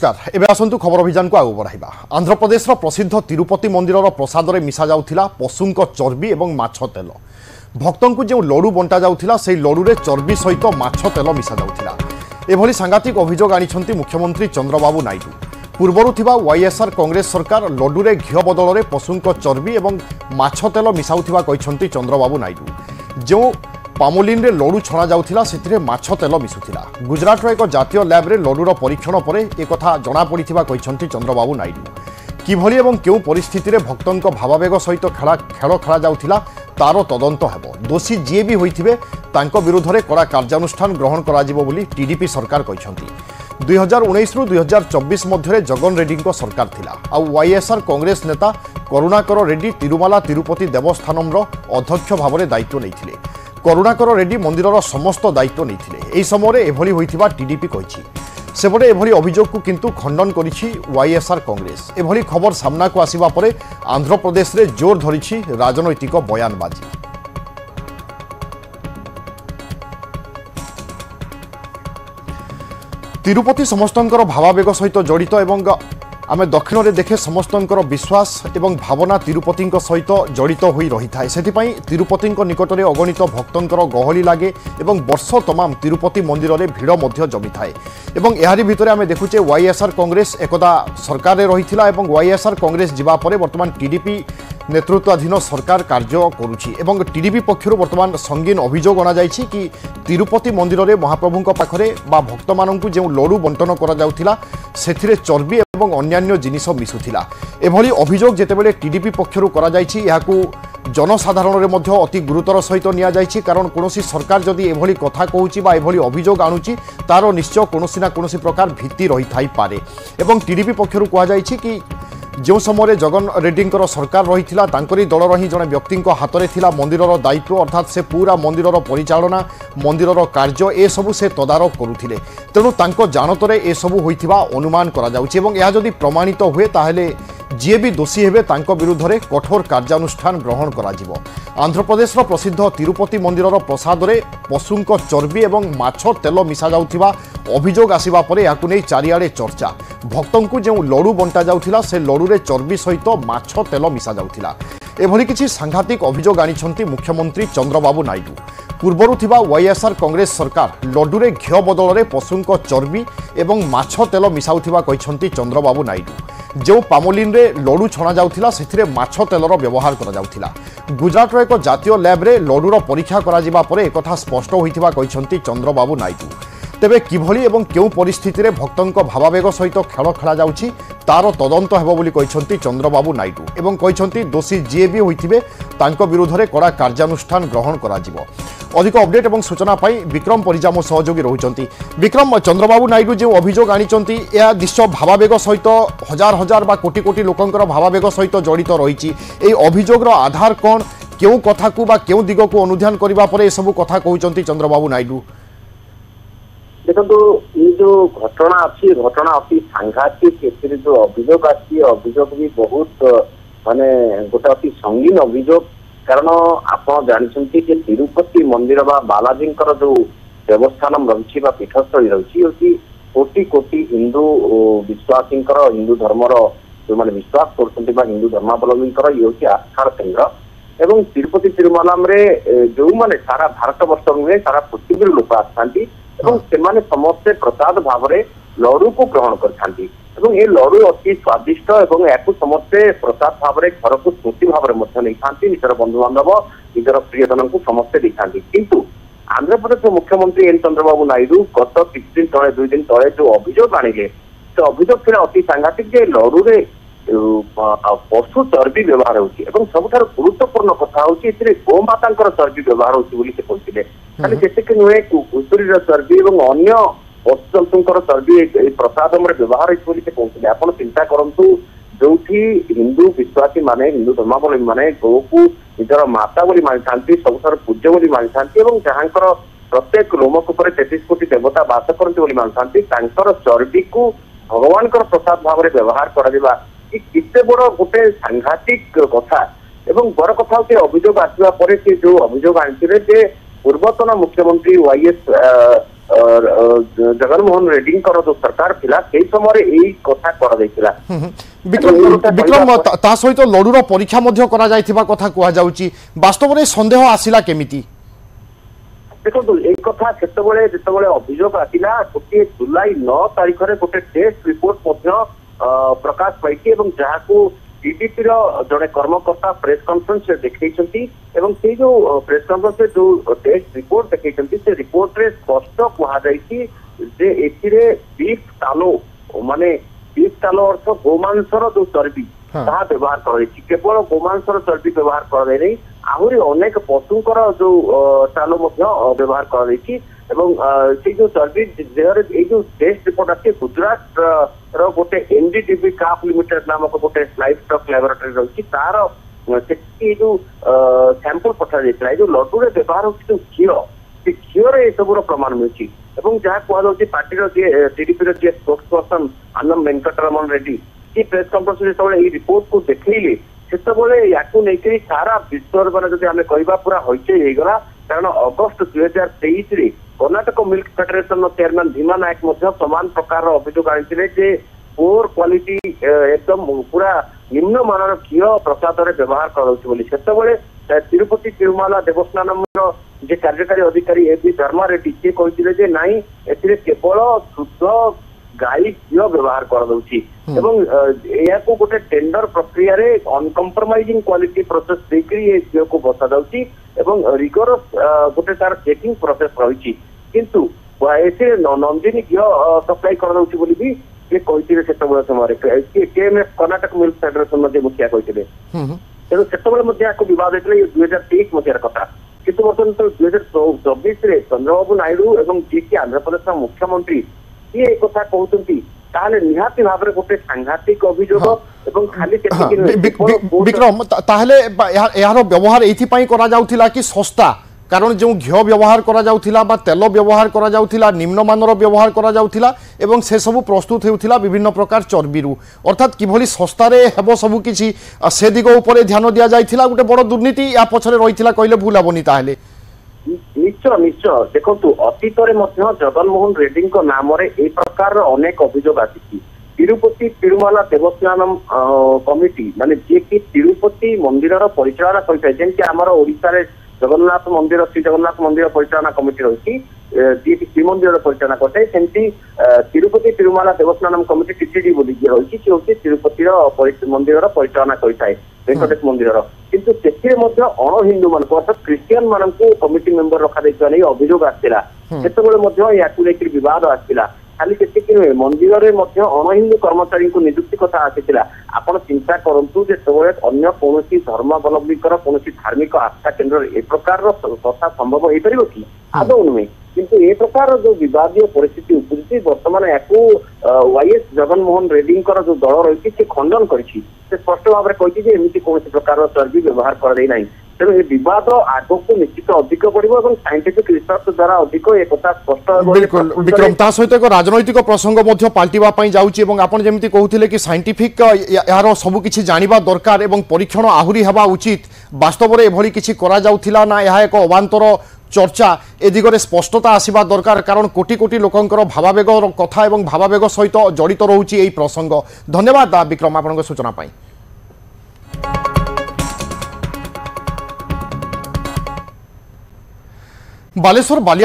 नमस्कार एबे आसंतु खबर अभियान को आगु बढ़ाइबा। आंध्र प्रदेश प्रसिद्ध तिरुपति मंदिर प्रसाद में मिसा जाउथिला पशुंक चर्बी और माछ तेल। भक्तों को जो लडू बंटा जाउथिला से लडू रे चर्बी सहित माछ तेल मिसा जाउथिला। एभली सांघातिक अभियोग आनिछंती मुख्यमंत्री चंद्रबाबू नायडू। पूर्वरु थिबा वाईएसआर कांग्रेस सरकार लडू रे घिओ बदल में पशुंक चर्बी और माछ तेल मिसाउथिबा कहिछंती चंद्रबाबू नायडू। जो पामोलिन रे लडू छणा जाउथिला सेतिरे माछ तेल मिसुथिला। गुजरात रो एक जातीय लैब रे लडूर परीक्षण परे एक कथा जणा पड़िथिबा कहिसंती चंद्रबाबू नायडू। किभली एवं केउ परिस्थिति रे भक्तंक भावावेग सहित खेल खेला जाउथिला तार तदंत हेबो। दोषी जे भी होइथिबे तांको विरुद्ध रे कड़ा कार्यानुष्ठान ग्रहण करा जिवो बोली टीडीपी सरकार कहिसंती। 2019 रु 2024 मध्य जगन रेड्डी को सरकार थिला। आ वाईएसआर कांग्रेस नेता करुणाकर रेड्डी तिरुमाला तिरुपति देवस्थानम रो अध्यक्ष भाव में दायित्व नैथिले। करुणाकर रेड्डी मंदिर समस्त दायित्व नहीं समय एभली होइथिबा टीडीपी कहिछि। सेपटे एभली अभियोग को किंतु खंडन करिछि वाईएसआर कांग्रेस। एभली खबर सामना को आसिबा परे आंध्र प्रदेश रे जोर धरिछि राजनैतिक बयानबाजी। तिरुपति समस्तंकर भावावेग सहित जड़ित एवं आमे दक्षिण रे देखे समस्तंकर विश्वास एवं भावना तिरुपति सहित जड़ित होई रही थाए। सेथिपई तिरुपति निकट में अगणित भक्तंकर गहली लागे एवं वर्ष तमाम तिरुपति मंदिर रे भीड़ मध्य जमी थाए। एवं एहारी भितरे आमे देखुचे वाईएसआर कांग्रेस एकदा सरकार रे रहिथिला एवं वाईएसआर कांग्रेस जिबा परे वर्तमान टीडीपी नेतृत्वाधीन सरकार कार्य करुछि। एवं टीडीपी पक्षरु वर्तमान संगीन अभियोग अना जायछि कि तिरुपति मंदिर रे महाप्रभुंक पाखरे बा भक्त माननकु जे लडू बंटन करा जाउथिला सेथिरे चर्बी एवं अन्यान्य जिनिस मिसुथिला। एभली अभियोग जेतेबेले टीडीपी पक्षरु करा जायछि याकू जनसाधारण रे मध्य अति गुरुतर सहित निया जायछि। कारण कोनोसी सरकार जदि एभली कथा कहूछि बा एभली अभियोग आणुछि तार निश्चय कोनोसी ना कोनोसी प्रकार भित्ति रही थाई पारे। एवं टीडीपी पक्षरु कहा जायछि कि जो समय जगन रेड्डी सरकार रही तांकरी दलर ही जड़े व्यक्ति हाथ में थिला मंदिर दायित्व अर्थात से पूरा मंदिर परिचालना मंदिर कार्य ए सबु से तदारख करुथिले। तेणु तांको जानतरे ए सबु होइथिबा अनुमान करा जाउछि एवं यह जदि प्रमाणित हुए ताहेले जे भी दोषी हेबे तांको विरुद्ध रे कठोर कार्यानुष्ठान ग्रहण करा जिवो। आंध्र प्रदेश प्रसिद्ध तिरुपति मंदिर प्रसाद रे पशुंक चर्बी एवं माछ तेल मिसा जाउथिबा अभियोग आसिबा परे याकु नै चारिआडे चर्चा। भक्तों को जो लडू बंटा जाउथिला से लडू रे चर्बी सहित माछ तेल मिसा जाउथिला। एभली किछि सांघातिक अभियोग आनिछंती मुख्यमंत्री चंद्रबाबू नायडू। पूर्वरु थिबा वाईएसआर कांग्रेस सरकार लडू रे घिओ बदल में पशुंक चर्बी एवं माछ तेल मिसाउथिबा कहिसंती चंद्रबाबू नायडू। जो पामोलिन रे लडू छणा जाउथिला सेथिरे माछ तेलर व्यवहार करा जाउथिला। गुजरात रो एक जातीय लैब रे लडूर परीक्षा करा जिबा परे एकथा स्पष्ट होइथिबा कहिसंती चंद्रबाबू नायडू। तेबे किभली एवं केउ परिस्थिति रे भक्तंक भावावेग सहित खेल खेला जाउछि तार तदंत हेबो बोली कहिसंती चंद्रबाबू नायडू। एवं कहिसंती दोषी जे भी होइथिबे तांको विरुद्ध रे कड़ा कार्यानुष्ठान ग्रहण करा जिवो। अधिक अपडेट और सूचना पाई विक्रम परिजा मो सहयोगी रहुचंती। विक्रम, चंद्रबाबू नायडू जो अभियोग आनिचंती या निश्चय भावावेग सहित हजार हजार बा कोटी कोटी लोकंकर भावावेग सहित जड़ित रही। ए अभियोग रो आधार कौन, केउ कथा को बा केउ दिग को अनुध्यान करबा परे ए सब कथा कहउचंती चंद्रबाबू नायडू? देखो ये जो घटना अच्छी घटना अति सांघातिक एथिरे जो अभियोग आछि अभियोग भी बहुत माने गोटे अति संगीन अभियोग। कारण आप जानते कि तिरुपति मंदिर बा बालाजी जो देवस्थान रही पीठस्थली रही कोटि कोटि हिंदू विश्वासी हिंदू धर्मर जो मैंने विश्वास कर हिंदू धर्मावलम्बी ये आस्थार केन्द्र। एवं तिरुपति तिरुमलाम जो मैंने सारा भारत वर्ष नुहे सारा पृथ्वी लोक आसती से समस्ते प्रसाद भाव लडू को ग्रहण करते। ये लडू अति स्वादिष्ट और या समस्ते प्रसाद भाव घर को स्मृति भाव में निजर बंधु बांधव निजर प्रियजन को समस्ते देखते। किंतु आंध्र प्रदेश मुख्यमंत्री एन चंद्रबाबू नायडू गत किछ दिन तले 2 दिन तले जो अभियोग आनिले से अभियोग थे अति सांघातिक जे लडू रे पशु चर्बी व्यवहार होची एवं सबुठार गुरुत्वपूर्ण कथा होची गोमाता चर्बी व्यवहार होची बोली से कहते। खाली सेतिक नुहे घुसुरीर चर्बी और अन्य पशु जंतुंकर चर्बी प्रसाद व्यवहार होती से कहते। आप चिंता करूँ जो हिंदू विश्वासी माने हिंदू धर्मावलम्बी माने गौ को निजर माता बोली मानी था सबुठार पूज्य बोली मानी था जहाँकर प्रत्येक रोमकूप 33 कोटी देवता बास करते मानी था चर्बी को भगवान प्रसाद भाव में व्यवहार करा किते बड़ गोटे सांघातिक कथा। एवं बड़ कथा होती अभियोग आसवा जो अभियोग आनी पूर्वतन मुख्यमंत्री वाईएस जगनमोहन रेड्डी जो सरकार थिला से समय यही कथा कर देथिला। विक्रम ता सहित लडुर परीक्षा मध्य करा जायथिबा कथा कुहा जाउची वास्तव रे संदेह आसिला केमिति देखो एक कथा सेतबेले जेतबेले अभियोग आसिला गोटे जुलाई 9 तारिख रे गोटे टेस्ट रिपोर्ट मध्य प्रकाश पाइछि एवं जहाकू टीडीपी रो जड़े कर्मकर्ता प्रेस कॉन्फ्रेंस रे देखैछंती एवं से जो प्रेस कॉन्फ्रेंस रे जो टेस्ट रिपोर्ट देखैछंती से रिपोर्ट रे स्पष्ट कुहा जाइछि जे एथिरे बीफ तालो माने बीफ तालो अर्थ गोमांसर जो चर्बी ताहा व्यवहार कराइछि केवल गोमांसर चर्बी व्यवहार करा नै आहुरी अनेक पशुंकर जो तालो मध्य व्यवहार कराइछि एवं से जो चर्बी देहरे ए जो टेस्ट रिपोर्ट आछि गुजरात रो गोटे एनडीडीबी काफ लिमिटेड नामक गोटे लाइफ स्टॉक लैबोरेटरी रही तार से जो सैंपल पठा जाइए जो लड्डू रे व्यवहार होछि जो घीओ से घीओ रे सब प्रमाण मिलछि एवं जहाँ कहछि पार्टी रो जे टीडीपी रो जे स्पोक्स पर्सन अन्नम वेंकटरमण रेड्डी की प्रेस कॉन्फ्रेंस रे रिपोर्ट को देखैले सेतबेले याकू नेकरी सारा विश्वर माने जदि हमें कहबा पूरा होइचे हेगला कारण अगस्त 2023 रे Karnataka milk federation chairman Bhima Naik मध्य समान प्रकार अभियोग आनिथिले जे पोर क्वालिटी एकदम पूरा निम्न मानर घी प्रसाद रे व्यवहार कराउछि बोली सेतबेले तिरुपति तिरुमाला देवस्थानम जे कार्यकारी अधिकारी एबी धर्मा रेड्डी से कहिथिले जे नाही एथिरे केवल शुद्ध गाई घी व्यवहार कराउछि एवं याकू गोटे टेंडर प्रक्रिया रे अनकम्प्रोमाइजिंग क्वालिटी प्रोसेस देकरी ए घी को बसा जाउछि एवं रिगोरस गोटे तार चेकिंग प्रोसेस रहिछि किंतु एसे नंदिनी घी सप्लाई कराउछि बोली भी जे कहिथिले सेतबेले समय केएमएफ कर्नाटक मिल्क फेडरेशन मध्ये मुखिया कहिथिले तेणु सेतबेले मध्ये याकू विवाद हेतले 2023 मध्यर कथा किंतु वर्तमान तो 2024 रे चंद्रबाबू नायडू एवं जी के आंध्र प्रदेश मुख्यमंत्री ये कथा कहउतंती ताले निहाती भाबरे गोटे सांघातिक अभियोग एवं खाली विक्रम ताहले यार व्यवहार एथि पई करा जाउथिला कि सस्ता कारण जो घी व्यवहार करा जाउथिला बा तेल व्यवहार करा जाउथिला निम्नमानर व्यवहार करा जाउथिला एवं से सब प्रस्तुत हेउथिला विभिन्न प्रकार चर्बीरू अर्थात किभली सस्तारे हेबो सब किछि से दिग उपरे ध्यान दिया जाइथिला गोटे बड़ दुर्नीति या पछरे रहिथिला कइले भूल हेबोनी ताहले निश्चय निश्चय देखो अतीत जगनमोहन रेड्डी नाम ए प्रकार अनेक अभियोग आसी तिरुपति तिरुमाला देवस्थानम कमिटी माने जे कि तिरुपति मंदिर परिचालना करता जेमती आमर ओडिशा रे जगन्नाथ मंदिर श्री जगन्नाथ मंदिर परिचालना कमिटी रही जी श्रीमंदिर परिचालना करता सेमती तिरुपति तिरुमाला देवस्थानम कमिटी टीटीडी बोली रही सी हूँ तिरुपति मंदिर परिचालना करता है वेंकटेश मंदिर किंतु से अण हिंदू मान अर्थात क्रिश्चियन मान कमिटी मेंबर रखा नहीं अभियोग आसाला से विवाद आसाला खाली से नुहे मंदिर में अण हिंदू कर्मचारी को नियुक्ति कथा आसाला आपण चिंता करूँ अन्य कौन धर्मावलम्बी कौन धार्मिक आस्था केन्द्र ए प्रकार कथा संभव हो पार कि आदौ नुहे किंतु ए प्रकार जो विवादीय परिस्थिति उपजी वर्तमान या वाईएस जगनमोहन रेड्डी जो दल रही से खंडन कर स्पष्ट भाव में कही एमती कौन प्रकार चर्बी व्यवहार कर तेणु ये विवाद आग को निश्चित अधिक बढ़ साइंटिफिक रिसर्च द्वारा अधिक एक स्पष्ट बिल्कुल विक्रम ता सहित एक राजनैतिक प्रसंग पाल्टिबा जाउची एवं आपण जेमिति कहउथिले कि साइंटिफिक यार सब किछि जानिबा दरकार एवं परीक्षण आहुरी हेबा उचित वास्तव रे एभली किछि करा जाउथिला ना यह एक अवांतर चर्चा ए दिगरे स्पष्टता आसिबा दरकार कारण कोटी कोटी लोकंकर भावावेग कथा एवं भावावेग सहित जड़ित रहुची एई प्रसंग धन्यवाद विक्रम आपनक सूचना पाई बालेश्वर बालिया